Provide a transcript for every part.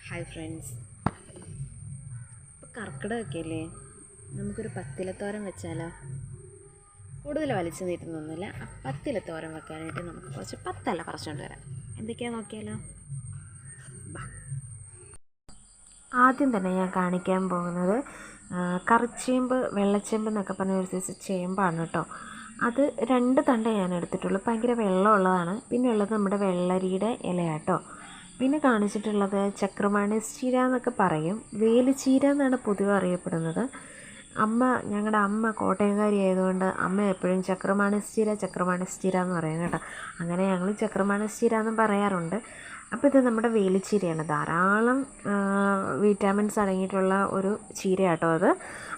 Hi friends, ഇപ്പോൾ കർക്കിടകമൊക്കെ അല്ലേ, നമുക്കൊരു പത്തിലത്തോരൻ വെച്ചാലോ? കൂടുതൽ വലിച്ചു നീട്ടുന്നൊന്നുമില്ല. പത്തിലത്തോരൻ വെക്കാനായിട്ട് നമുക്ക് കുറച്ച് പത്തല പറിച്ചുകൊണ്ട് വരാം. എന്തൊക്കെയാണെന്ന് നോക്കിയാലോ? ആദ്യം തന്നെ ഞാൻ കാണിക്കാൻ പോകുന്നത് കറിച്ചേമ്പ്, വെള്ളച്ചേമ്പ് എന്നൊക്കെ പറഞ്ഞ ഒരു സൈസ് ചേമ്പാണ് കേട്ടോ. അത് 2 തണ്ടേ ഞാൻ എടുത്തിട്ടുള്ളൂ. ഭയങ്കര വെള്ളമുള്ളതാണ്. പിന്നെ ഉള്ളത് നമ്മുടെ വെള്ളരിയുടെ ഇലയാട്ടോ. പിന്നെ കാണിച്ചിട്ടുള്ളത് ചക്രമാണീസ് ചീര എന്നൊക്കെ പറയും, വേലിച്ചീര എന്നാണ് പൊതുവെ അറിയപ്പെടുന്നത്. ഞങ്ങളുടെ അമ്മ കോട്ടയംകാരി ആയതുകൊണ്ട് അമ്മ എപ്പോഴും ചക്രമാണീസ് ചീര എന്ന് പറയും കേട്ടോ. അങ്ങനെ ഞങ്ങൾ ചക്രമാണീസ് ചീര എന്നും പറയാറുണ്ട്. അപ്പോൾ ഇത് നമ്മുടെ വേലിച്ചീരയാണ്. ധാരാളം വിറ്റാമിൻസ് അടങ്ങിയിട്ടുള്ള ഒരു ചീരയാട്ടോ അത്.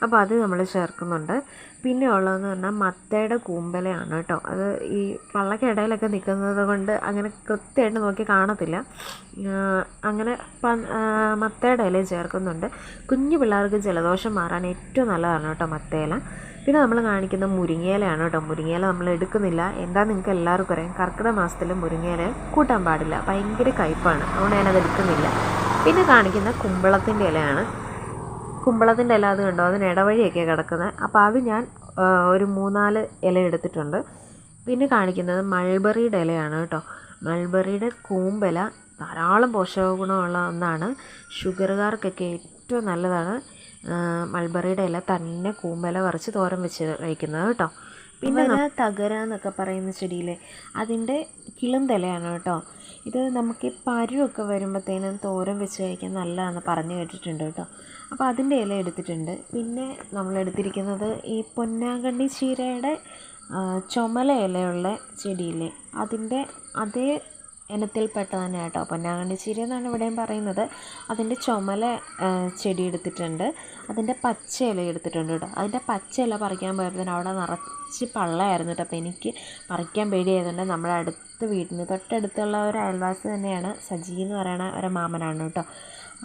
അപ്പോൾ അത് നമ്മൾ ചേർക്കുന്നുണ്ട്. പിന്നെ ഉള്ളതെന്ന് പറഞ്ഞാൽ മത്തയുടെ കൂമ്പലയാണ് കേട്ടോ. അത് ഈ പള്ളക്കിടയിലൊക്കെ നിൽക്കുന്നത് കൊണ്ട് അങ്ങനെ കൃത്യമായിട്ട് നോക്കി കാണത്തില്ല. അങ്ങനെ മത്തയുടെ ഇല ചേർക്കുന്നുണ്ട്. കുഞ്ഞു പിള്ളേർക്ക് ജലദോഷം മാറാൻ ഏറ്റവും നല്ലതാണ് കേട്ടോ മത്തയില. പിന്നെ നമ്മൾ കാണിക്കുന്ന മുരിങ്ങയിലയാണ് കേട്ടോ. മുരിങ്ങയില നമ്മൾ എടുക്കുന്നില്ല. എന്താ നിങ്ങൾക്ക് എല്ലാവർക്കും അറിയാം, കർക്കിടക മാസത്തിൽ മുരിങ്ങയില കൂട്ടാൻ പാടില്ല, ഭയങ്കര കയ്പ്പാണ്. അതുകൊണ്ട് ഞാനത് എടുക്കുന്നില്ല. പിന്നെ കാണിക്കുന്ന കുമ്പളത്തിൻ്റെ ഇലയാണ്. കുമ്പളത്തിൻ്റെ ഇല അത് കണ്ടോ, അതിന് ഇടവഴിയൊക്കെ കിടക്കുന്നത്. അപ്പോൾ അത് ഞാൻ ഒരു 3-4 ഇല എടുത്തിട്ടുണ്ട്. പിന്നെ കാണിക്കുന്നത് മൾബറിയുടെ ഇലയാണ് കേട്ടോ. മൾബറിയുടെ കൂമ്പല ധാരാളം പോഷക ഗുണമുള്ള ഒന്നാണ്. ഷുഗറുകാർക്കൊക്കെ ഏറ്റവും നല്ലതാണ് മൾബറിയുടെ ഇല തന്നെ കൂമ്പല പറിച്ച് തോരൻ വെച്ച് കഴിക്കുന്നത് കേട്ടോ. പിന്നെ തകര എന്നൊക്കെ പറയുന്ന ചെടിയിലെ അതിൻ്റെ കിളുന്തലയാണ് കേട്ടോ. ഇത് നമുക്ക് പരുവൊക്കെ വരുമ്പോഴത്തേനും തോരൻ വെച്ച് കഴിക്കാൻ നല്ലതാണെന്ന് പറഞ്ഞു കേട്ടിട്ടുണ്ട് കേട്ടോ. അപ്പോൾ അതിൻ്റെ ഇല എടുത്തിട്ടുണ്ട്. പിന്നെ നമ്മൾ എടുത്തിരിക്കുന്നത് ഈ പൊന്നാങ്കണ്ണി ചീരയുടെ ചുമല ഇലയുള്ള ചെടിയില്ലേ, അതിൻ്റെ അതേ ഇനത്തിൽപ്പെട്ട തന്നെ കേട്ടോ. പൊന്നാങ്കണ്ണി ചീര എന്നാണ് ഇവിടെയും പറയുന്നത്. അതിൻ്റെ ചുമല ചെടി എടുത്തിട്ടുണ്ട്. അതിൻ്റെ പച്ച ഇല എടുത്തിട്ടുണ്ട് കേട്ടോ. അതിൻ്റെ പച്ച ഇല പറിക്കാൻ പോയപ്പോൾ അവിടെ നിറച്ച് പള്ളയായിരുന്നു കേട്ടോ. അപ്പോൾ എനിക്ക് പറിക്കാൻ പേടിയായതുകൊണ്ട് നമ്മുടെ വീടിന് തൊട്ടടുത്തുള്ള ഒരു അയൽവാസി തന്നെയാണ്, സജി എന്ന് പറയുന്ന ഒരു മാമനാണ് കേട്ടോ.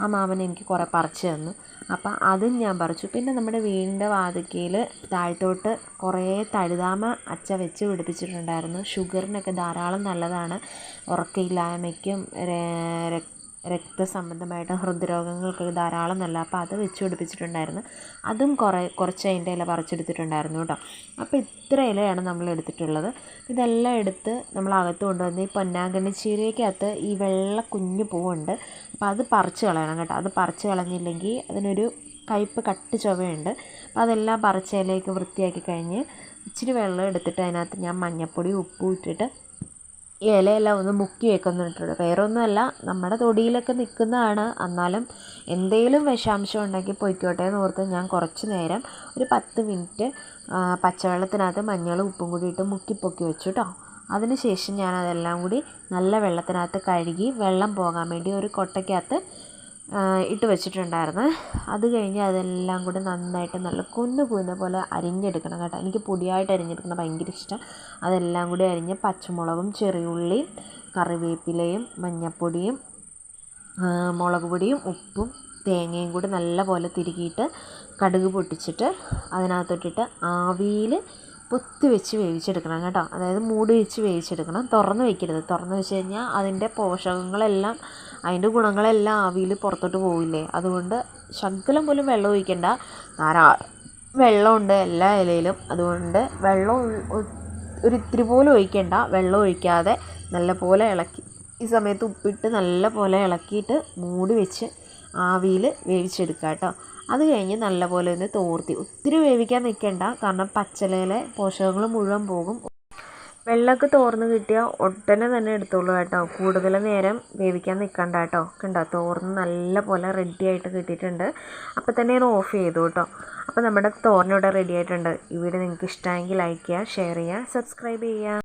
ആ മാമൻ എനിക്ക് കുറേ പറിച്ച് തന്നു. അപ്പം അതും ഞാൻ പറിച്ചു. പിന്നെ നമ്മുടെ വീടിൻ്റെ വാതിക്കയിൽ താഴത്തോട്ട് കുറേ തഴുതാമ അച്ച വെച്ച് പിടിപ്പിച്ചിട്ടുണ്ടായിരുന്നു. ഷുഗറിനൊക്കെ ധാരാളം നല്ലതാണ്. ഉറക്കമില്ലായ്മയ്ക്കും രക്തസംബന്ധമായിട്ട് ഹൃദ്രോഗങ്ങൾക്കൊക്കെ ധാരാളം നല്ല. അപ്പോൾ അത് വെച്ച് പിടിപ്പിച്ചിട്ടുണ്ടായിരുന്നു. അതും കുറച്ച് അതിൻ്റെ ഇല പറിച്ചെടുത്തിട്ടുണ്ടായിരുന്നു കേട്ടോ. അപ്പോൾ ഇത്ര ഇലയാണ് നമ്മൾ എടുത്തിട്ടുള്ളത്. ഇതെല്ലാം എടുത്ത് നമ്മൾ അകത്ത് കൊണ്ടുവന്ന് ഈ പൊന്നാങ്കണ്ണി ചീരയ്ക്കകത്ത് ഈ വെള്ള കുഞ്ഞു പൂവുണ്ട്. അപ്പോൾ അത് പറിച്ച് കളയണം കേട്ടോ. അത് പറിച്ച് കളഞ്ഞില്ലെങ്കിൽ അതിനൊരു കയ്പ്പ് കട്ട് ചുവയുണ്ട്. അപ്പോൾ അതെല്ലാം പറിച്ച ഇലയൊക്കെ വൃത്തിയാക്കി കഴിഞ്ഞ് ഇച്ചിരി വെള്ളം എടുത്തിട്ട് അതിനകത്ത് ഞാൻ മഞ്ഞൾപ്പൊടി ഉപ്പും ഇട്ടിട്ട് ഈ ഇലയെല്ലാം ഒന്ന് മുക്കി വെക്കുന്നുണ്ട്. വേറെ ഒന്നുമല്ല, നമ്മുടെ തൊടിയിലൊക്കെ നിൽക്കുന്നതാണ്. എന്നാലും എന്തെങ്കിലും വിഷാംശം ഉണ്ടെങ്കിൽ പൊയ്ക്കോട്ടെ എന്ന് ഓർത്ത് ഞാൻ കുറച്ച് നേരം ഒരു 10 മിനിറ്റ് പച്ചവെള്ളത്തിനകത്ത് മഞ്ഞളും ഉപ്പും കൂടി ഇട്ട് മുക്കിപ്പൊക്കി വെച്ചു കേട്ടോ. അതിനുശേഷം ഞാനതെല്ലാം കൂടി നല്ല വെള്ളത്തിനകത്ത് കഴുകി വെള്ളം പോകാൻ വേണ്ടി ഒരു കൊട്ടയ്ക്കകത്ത് ഇട്ട് വെച്ചിട്ടുണ്ടായിരുന്നു. അത് കഴിഞ്ഞ് അതെല്ലാം കൂടി നന്നായിട്ട് നല്ല കുന്നു പോലെ അരിഞ്ഞെടുക്കണം കേട്ടോ. എനിക്ക് പൊടിയായിട്ട് അരിഞ്ഞെടുക്കണം ഭയങ്കര ഇഷ്ടം. അതെല്ലാം കൂടി അരിഞ്ഞ് പച്ചമുളകും ചെറിയുള്ളിയും കറിവേപ്പിലയും മഞ്ഞൾപ്പൊടിയും മുളക് പൊടിയും ഉപ്പും തേങ്ങയും കൂടി നല്ലപോലെ തിരുകിയിട്ട് കടുക് പൊട്ടിച്ചിട്ട് അതിനകത്തോട്ടിട്ട് ആവിയിൽ പൊത്തി വെച്ച് വേവിച്ചെടുക്കണം കേട്ടോ. അതായത് മൂടി വെച്ച് വേവിച്ചെടുക്കണം, തുറന്ന് വെക്കരുത്. തുറന്ന് വെച്ച് കഴിഞ്ഞാൽ അതിൻ്റെ പോഷകങ്ങളെല്ലാം, അതിൻ്റെ ഗുണങ്ങളെല്ലാം ആവിയിൽ പുറത്തോട്ട് പോവില്ലേ. അതുകൊണ്ട് ശകലം പോലും വെള്ളം ഒഴിക്കണ്ട. ധാരാളം വെള്ളമുണ്ട് എല്ലാ ഇലയിലും. അതുകൊണ്ട് വെള്ളം ഒരു ഇത്തിരി പോലും ഒഴിക്കണ്ട. വെള്ളം ഒഴിക്കാതെ നല്ലപോലെ ഇളക്കി ഈ സമയത്ത് ഉപ്പിട്ട് നല്ലപോലെ ഇളക്കിയിട്ട് മൂടി വെച്ച് ആവിയിൽ വേവിച്ചെടുക്കുക കേട്ടോ. അത് കഴിഞ്ഞ് നല്ലപോലെ ഒന്ന് തോർത്തി, ഒത്തിരി വേവിക്കാൻ നിൽക്കണ്ട, കാരണം പച്ചിലയിലെ പോഷകങ്ങൾ മുഴുവൻ പോകും. വെള്ളമൊക്കെ തോർന്ന് കിട്ടിയാൽ ഒട്ടനെ തന്നെ എടുത്തോളൂ കേട്ടോ. കൂടുതൽ നേരം വേവിക്കാൻ നിൽക്കണ്ട കേട്ടോ. കണ്ടോ, തോർന്ന് നല്ല പോലെ റെഡി ആയിട്ട് കിട്ടിയിട്ടുണ്ട്. അപ്പോൾ തന്നെ ഞാൻ ഓഫ് ചെയ്തു കേട്ടോ. അപ്പോൾ നമ്മുടെ തോരനിവിടെ റെഡി ആയിട്ടുണ്ട്. ഈ വീഡിയോ നിങ്ങൾക്ക് ഇഷ്ടമെങ്കിൽ ലൈക്ക് ചെയ്യുക, ഷെയർ ചെയ്യുക, സബ്സ്ക്രൈബ് ചെയ്യുക.